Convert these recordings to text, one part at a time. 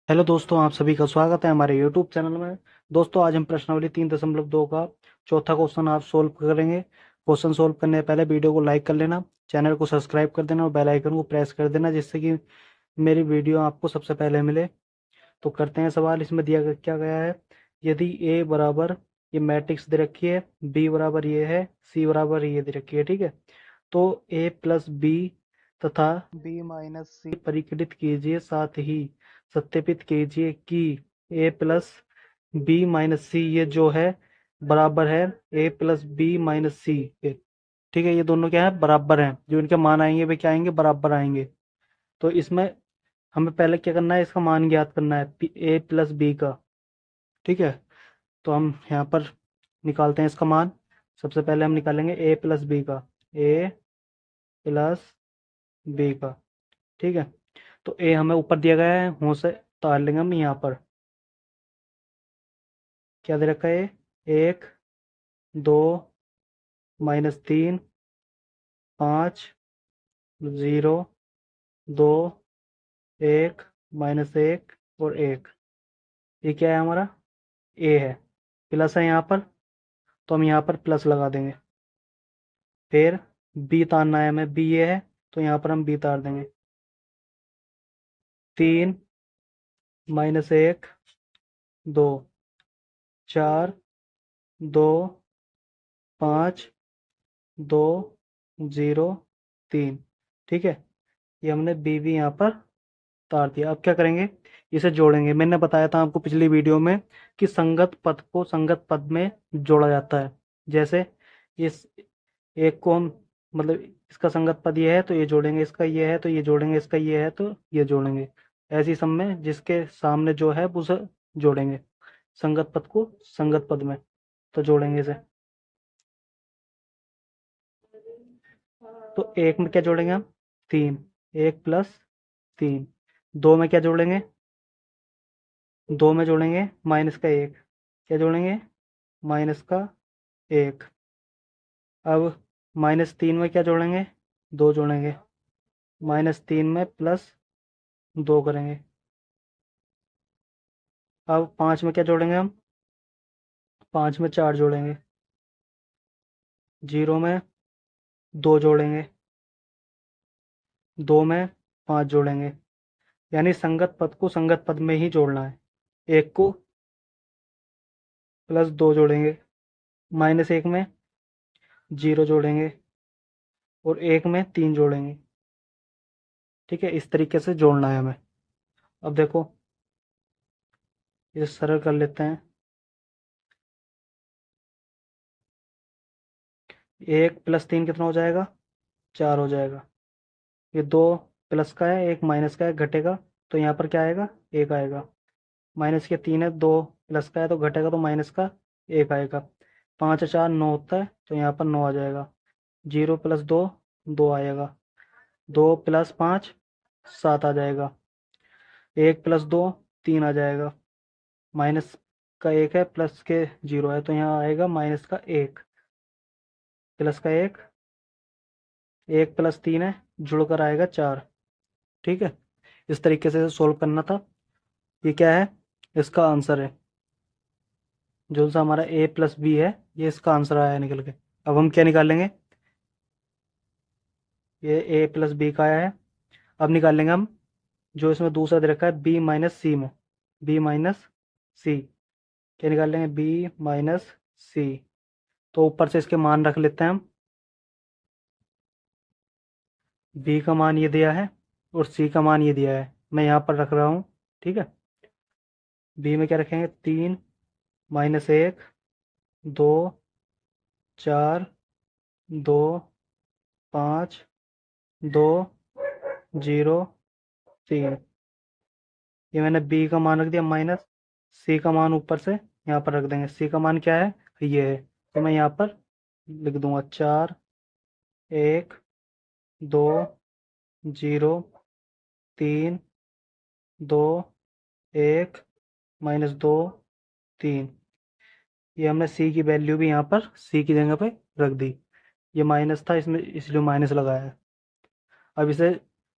Hello दोस्तों, आप सभी का स्वागत है हमारे यूट्यूब चैनल में। दोस्तों, आज हम प्रश्नावली 3.2 का चौथा क्वेश्चन आप सोल्व करेंगे। क्वेश्चन सोल्व करने से पहले वीडियो को लाइक कर लेना, चैनल को सब्सक्राइब कर देना और बेल आइकन को प्रेस कर देना, जिससे कि मेरी वीडियो आपको सबसे पहले मिले। तो करते हैं सवाल। इसमें दिया क्या गया है। यदि ए बराबर, ये मैट्रिक्स दे रखी है, बी बराबर ये है, सी बराबर ये दे रखी है, ठीक है। तो ए प्लस बी तथा बी माइनस सी परिकलित कीजिए, साथ ही सत्यापित कीजिए कि ए प्लस बी माइनस सी ये जो है बराबर है ए प्लस बी माइनस सी के। ठीक है, ये दोनों क्या है, बराबर हैं। जो इनके मान आएंगे वे क्या आएंगे, बराबर आएंगे। तो इसमें हमें पहले क्या करना है, इसका मान ज्ञात करना है ए प्लस बी का। ठीक है, तो हम यहाँ पर निकालते हैं इसका मान। सबसे पहले हम निकालेंगे ए प्लस बी का, ए प्लस बी का। ठीक है, तो ए हमें ऊपर दिया गया है, हों से उतार लेंगे हम यहाँ पर। क्या दे रखा है, एक, दो, -3, 5, 0, 2, 1, -1 और 1। ये क्या है हमारा, ए है। प्लस है यहाँ पर, तो हम यहाँ पर प्लस लगा देंगे। फिर बी तारना है हमें, बी ये है, तो यहाँ पर हम बी तार देंगे। 3, -1, 2, 4, 2, 5, 2, 0, 3। ठीक है, ये हमने बी भी यहाँ पर उतार दिया। अब क्या करेंगे, इसे जोड़ेंगे। मैंने बताया था आपको पिछली वीडियो में कि संगत पद को संगत पद में जोड़ा जाता है। जैसे इस एक को हम, मतलब इसका संगत पद ये है तो ये जोड़ेंगे, इसका ये है तो ये जोड़ेंगे, इसका ये है तो ये जोड़ेंगे। ऐसी सब में जिसके सामने जो है उसे जोड़ेंगे, संगत पद को संगत पद में, तो जोड़ेंगे इसे। तो एक में क्या जोड़ेंगे हम, 3, 1 + 3। दो में क्या जोड़ेंगे, दो में जोड़ेंगे -1। क्या जोड़ेंगे, -1। अब -3 में क्या जोड़ेंगे, दो जोड़ेंगे। -3 में +2 करेंगे। अब 5 में क्या जोड़ेंगे हम, 5 में 4 जोड़ेंगे। 0 में 2 जोड़ेंगे। 2 में 5 जोड़ेंगे। यानी संगत पद को संगत पद में ही जोड़ना है। एक को +2 जोड़ेंगे, -1 में 0 जोड़ेंगे और 1 में 3 जोड़ेंगे। ठीक है, इस तरीके से जोड़ना है हमें। अब देखो, इसे सरल कर लेते हैं। 1 + 3 कितना हो जाएगा, 4 हो जाएगा। ये दो प्लस का है, एक माइनस का है, घटेगा तो यहाँ पर क्या आएगा, एक आएगा। माइनस के 3 है, दो प्लस का है तो घटेगा तो माइनस का एक आएगा। 5 और 4 9 होता है, तो यहाँ पर 9 आ जाएगा। 0 + 2 2 आएगा। 2 + 5 7 आ जाएगा। 1 + 2 3 आ जाएगा। माइनस का एक है, प्लस के 0 है, तो यहाँ आएगा माइनस का एक, प्लस का एक। 1 + 3 है, जुड़कर आएगा 4। ठीक है, इस तरीके से सोल्व करना था। ये क्या है, इसका आंसर है। जो सा हमारा a + b है, ये इसका आंसर आया निकल के। अब हम क्या निकालेंगे, ये a + b का आया है। अब निकालेंगे हम जो इसमें दूसरा दे रखा है b - c में, b - c। क्या निकालेंगे, b - c। तो ऊपर से इसके मान रख लेते हैं हम। b का मान ये दिया है और c का मान ये दिया है, मैं यहाँ पर रख रहा हूँ। ठीक है, b में क्या रखेंगे, 3, -1, 2, 4, 2, 5, 2, 0, 3। ये मैंने बी का मान रख दिया माइनस, सी का मान ऊपर से यहाँ पर रख देंगे। सी का मान क्या है, ये है, तो मैं यहाँ पर लिख दूंगा 4, 1, 2, 0, 3, 2, 1, -2, 3। ये हमने सी की वैल्यू भी यहाँ पर सी की जगह पे रख दी। ये माइनस था इसमें, इसलिए माइनस लगाया है। अब इसे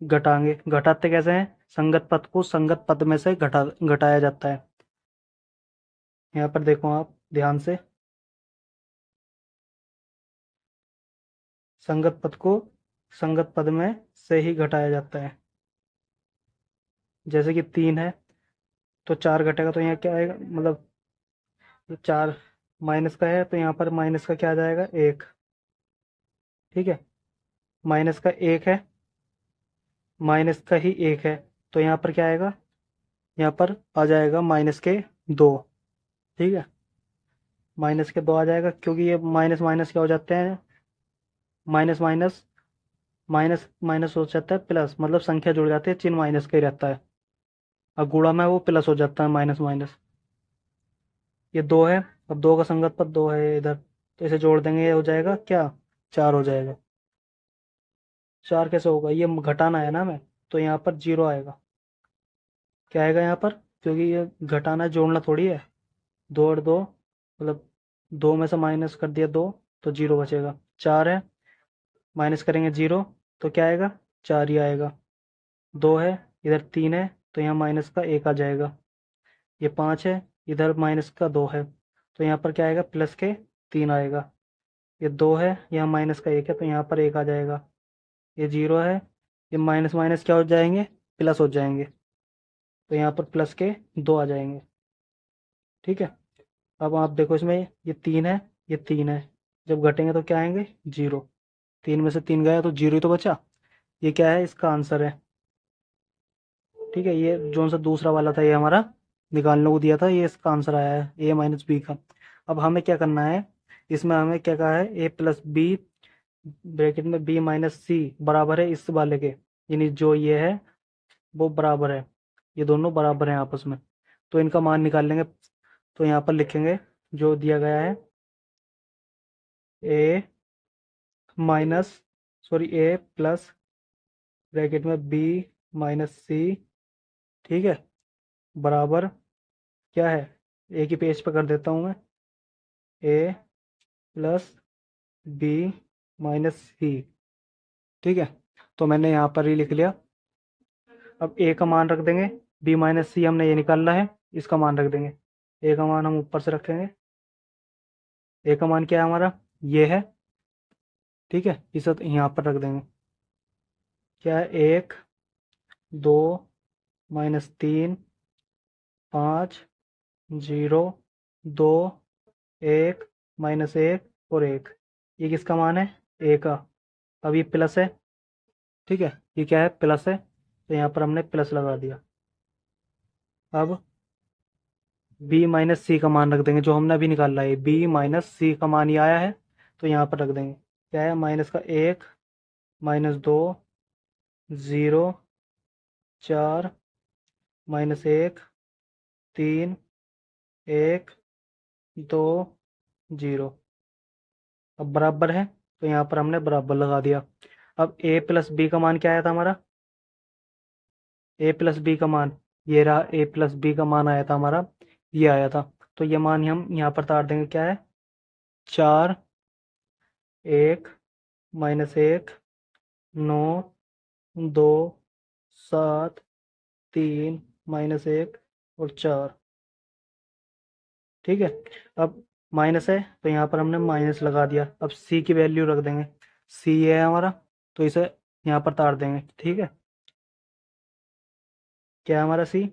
घटाएंगे, घटाते कैसे हैं, संगत पद को संगत पद में से घटाया जाता है। यहाँ पर देखो आप ध्यान से, संगत पद को संगत पद में से ही घटाया जाता है। जैसे कि 3 है तो 4 घटेगा तो यहाँ क्या आएगा, मतलब ये 4 माइनस का है तो यहाँ पर माइनस का क्या आ जाएगा, 1। ठीक है, माइनस का 1 है, माइनस का ही 1 है, तो यहाँ पर क्या आएगा, यहाँ पर आ जाएगा माइनस के 2। ठीक है, माइनस के 2 आ जाएगा, क्योंकि ये माइनस माइनस क्या हो जाते हैं, माइनस माइनस माइनस माइनस हो जाता है प्लस, मतलब संख्या जुड़ जाती है, चिन्ह माइनस का ही रहता है। अब गुणा में वो प्लस हो जाता है, माइनस माइनस। ये 2 है, अब 2 का संगत पद 2 है इधर, तो इसे जोड़ देंगे, ये हो जाएगा क्या, 4 हो जाएगा। 4 कैसे होगा, ये घटाना है ना हमें, तो यहाँ पर 0 आएगा। क्या आएगा यहाँ पर, क्योंकि ये घटाना जोड़ना थोड़ी है। 2 और 2 मतलब 2 में से माइनस कर दिया 2, तो 0 बचेगा। 4 है, माइनस करेंगे 0, तो क्या आएगा, 4 ही आएगा। 2 है, इधर 3 है, तो यहाँ माइनस का 1 आ जाएगा। ये 5 है, इधर माइनस का 2 है, तो यहाँ पर क्या आएगा, प्लस के 3 आएगा। ये 2 है, यहाँ माइनस का 1 है, तो यहाँ पर 1 आ जाएगा। ये 0 है, ये माइनस माइनस क्या हो जाएंगे, प्लस हो जाएंगे, तो यहाँ पर प्लस के 2 आ जाएंगे। ठीक है, अब आप देखो इसमें ये 3 है, ये 3 है, जब घटेंगे तो क्या आएंगे, 0। 3 में से 3 गया तो 0 ही तो बचा। ये क्या है, इसका आंसर है। ठीक है, ये जो सा दूसरा वाला था ये हमारा निकालने को दिया था, ये इसका आंसर आया है, ए माइनस बी का। अब हमें क्या करना है, इसमें हमें क्या कहा है, ए प्लस बी ब्रैकेट में बी माइनस सी बराबर है इस वाले के, यानी जो ये है वो बराबर है, ये दोनों बराबर हैं आपस में, तो इनका मान निकाल लेंगे। तो यहाँ पर लिखेंगे जो दिया गया है, ए माइनस सॉरी ए प्लस ब्रैकेट में बी माइनस सी, ठीक है, बराबर क्या है, एक ही पेज पे कर देता हूँ मैं, ए प्लस बी माइनस सी। ठीक है, तो मैंने यहाँ पर ही लिख लिया। अब ए का मान रख देंगे, बी माइनस सी हमने ये निकालना है, इसका मान रख देंगे। ए का मान हम ऊपर से रखेंगे, ए का मान क्या है हमारा, ये है। ठीक है, इसे तो यहाँ पर रख देंगे, क्या है, 1 2 माइनस 3 5 0 2 1 माइनस 1 और 1। ये किसका मान है, ए का। अब ये प्लस है, ठीक है, ये क्या है, प्लस है, तो यहाँ पर हमने प्लस लगा दिया। अब बी माइनस सी का मान रख देंगे, जो हमने अभी निकाला है, बी माइनस सी का मान ये आया है, तो यहाँ पर रख देंगे। क्या है, माइनस का 1 माइनस 2 0 4 माइनस 1 3 1 2 0। अब बराबर है, तो यहाँ पर हमने बराबर लगा दिया। अब ए प्लस बी का मान क्या आया था हमारा, ए प्लस बी का मान, ये रहा, ए प्लस बी का मान आया था हमारा, ये आया था, तो ये मान हम यहाँ पर तार देंगे। क्या है, 4 1 माइनस 1 9 2 7 3 माइनस 1 और 4। ठीक है, अब माइनस है तो यहाँ पर हमने माइनस लगा दिया। अब सी की वैल्यू रख देंगे, सी है हमारा, तो इसे यहाँ पर तार देंगे। ठीक है, क्या है हमारा सी,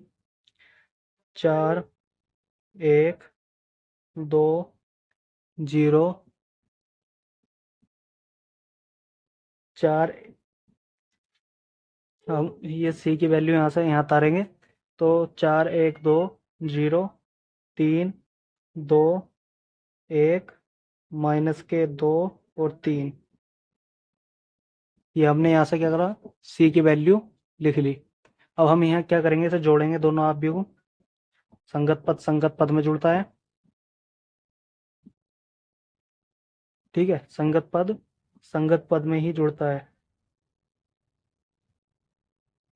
4 1 2 0 4। हम ये सी की वैल्यू यहाँ से यहाँ तारेंगे, तो 4 1 2 0 3 2 1 माइनस के 2 और 3। ये हमने यहाँ से क्या करा, सी की वैल्यू लिख ली। अब हम यहाँ क्या करेंगे, इसे जोड़ेंगे दोनों आप भी को, संगत पद में जुड़ता है। ठीक है, संगत पद में ही जुड़ता है।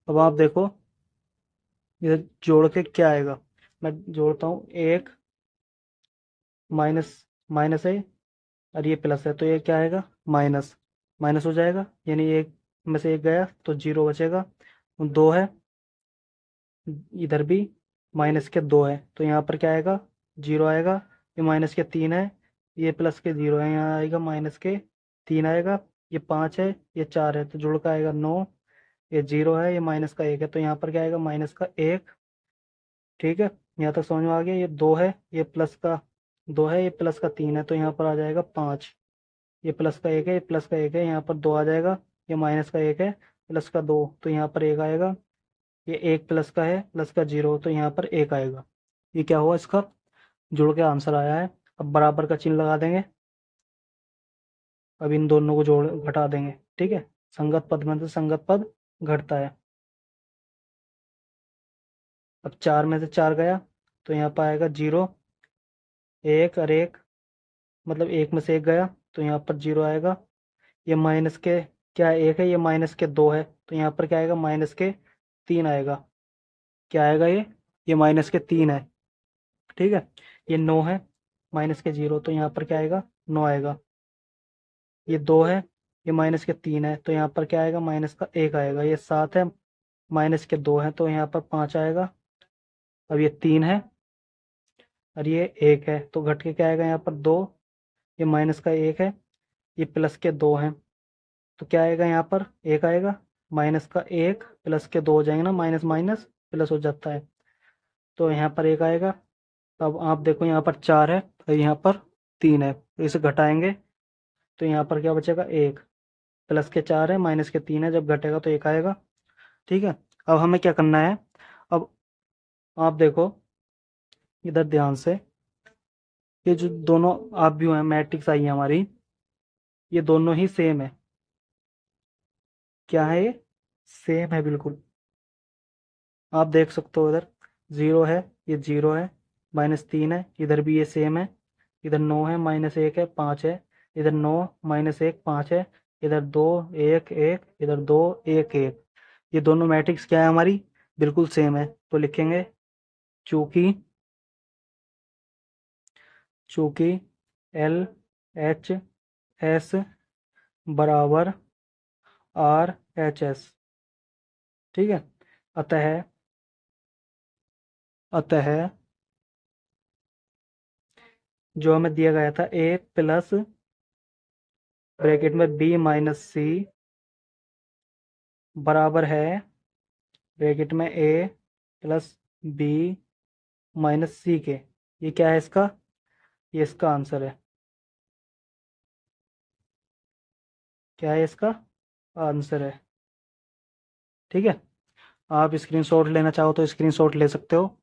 अब आप देखो इसे जोड़ के क्या आएगा, मैं जोड़ता हूँ, 1 माइनस माइनस है और ये प्लस है, तो ये क्या आएगा, माइनस माइनस हो जाएगा, यानी एक में से एक गया तो 0 बचेगा। 2 है, इधर भी माइनस के 2 है तो यहाँ पर क्या आएगा, 0 आएगा। ये माइनस के 3 है, ये प्लस के 0 है, यहाँ आएगा माइनस के 3 आएगा। ये 5 है, ये 4 है तो जुड़ का आएगा 9। ये 0 है, ये माइनस का 1 है तो यहाँ पर क्या आएगा, माइनस का 1। ठीक है, यहाँ तक समझ में आ गया। ये 2 है, ये प्लस का 2 है, ये प्लस का 3 है तो यहाँ पर आ जाएगा 5। ये प्लस का 1 है, ये प्लस का 1 है, यहाँ पर 2 आ जाएगा। ये माइनस का 1 है, प्लस का 2 तो यहाँ पर 1 आएगा। ये 1 प्लस का है, प्लस का 0 तो यहाँ पर 1 आएगा। ये क्या हुआ, इसका जुड़ के आंसर आया है। अब बराबर का चिन्ह लगा देंगे। अब इन दोनों को जोड़ घटा देंगे। ठीक है, संगत पद में से संगत पद घटता है। अब 4 में से 4 गया तो यहाँ पर आएगा 0। 1 और 1 मतलब 1 में से 1 गया तो यहाँ पर 0 आएगा। ये माइनस के क्या है, 1 है, ये माइनस के 2 है तो यहाँ पर क्या आएगा, माइनस के 3 आएगा। क्या आएगा ये माइनस के 3 है। ठीक है, ये 9 है, माइनस के 0 तो यहाँ पर क्या आएगा, 9 आएगा। ये 2 है, ये माइनस के 3 है तो यहाँ पर क्या आएगा, माइनस का 1 आएगा। ये 7 है, माइनस के 2 है तो यहाँ पर 5 आएगा। अब ये 3 है और ये 1 है तो घट के क्या आएगा, यहाँ पर 2। ये माइनस का 1 है, ये प्लस के 2 है तो क्या आएगा, यहाँ पर 1 आएगा। माइनस का 1 प्लस के 2 हो जाएंगे ना, माइनस माइनस प्लस हो जाता है तो यहाँ पर 1 आएगा। अब आप देखो यहाँ पर 4 है और यहाँ पर 3 है तो इसे घटाएंगे तो यहाँ पर क्या बचेगा, 1। प्लस के 4 है, माइनस के 3 है, जब घटेगा तो 1 आएगा। ठीक है, अब हमें क्या करना है। अब आप देखो इधर ध्यान से, ये जो दोनों आप भी हैं मैट्रिक्स आई है हमारी, ये दोनों ही सेम है। क्या है ये, सेम है बिल्कुल। आप देख सकते हो इधर 0 है, ये 0 है, -3 है, इधर भी ये सेम है। इधर 9 है, -1 है, 5 है। इधर 9 -1 5 है। इधर 2 1 1, इधर 2 1 1। ये दोनों मैट्रिक्स क्या है हमारी, बिल्कुल सेम है तो लिखेंगे चूंकि चूंकि एल एच एस बराबर आर एच एस। ठीक है, अतः अतः जो हमें दिया गया था ए प्लस ब्रैकेट में बी माइनस सी बराबर है ब्रैकेट में ए प्लस बी माइनस सी के। ये क्या है इसका, ये इसका आंसर है। क्या है इसका आंसर है। ठीक है, आप स्क्रीनशॉट लेना चाहो तो स्क्रीनशॉट ले सकते हो।